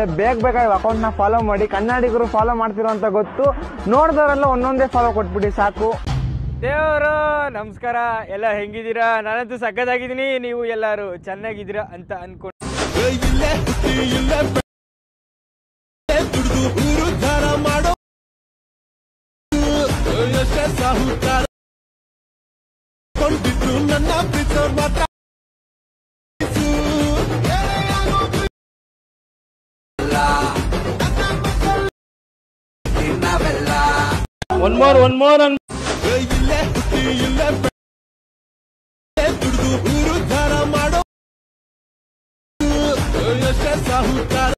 ಇರುತ್ತೆ, ಬೇಗ ಅಕೌಂಟ್ ನ ಫಾಲೋ ಮಾಡಿ. ಕನ್ನಡಿಗರು ಫಾಲೋ ಮಾಡ್ತಿರೋ ಅಂತ ಗೊತ್ತು, ನೋಡಿದವರೆಲ್ಲ ಒಂದೊಂದೇ ಫಾಲೋ ಕೊಟ್ಬಿಡಿ ಸಾಕು. ದೇವರು ನಮಸ್ಕಾರ, ಎಲ್ಲ ಹೆಂಗಿದ್ದೀರಾ? ನಾನಂತೂ ಸಕ್ಕತ್ತಾಗಿದ್ದೀನಿ, ನೀವು ಎಲ್ಲರೂ ಚೆನ್ನಾಗಿದ್ದೀರಾ ಅಂತ ಅನ್ಕೊಂಡು one more ಸಾಹುಕಾರ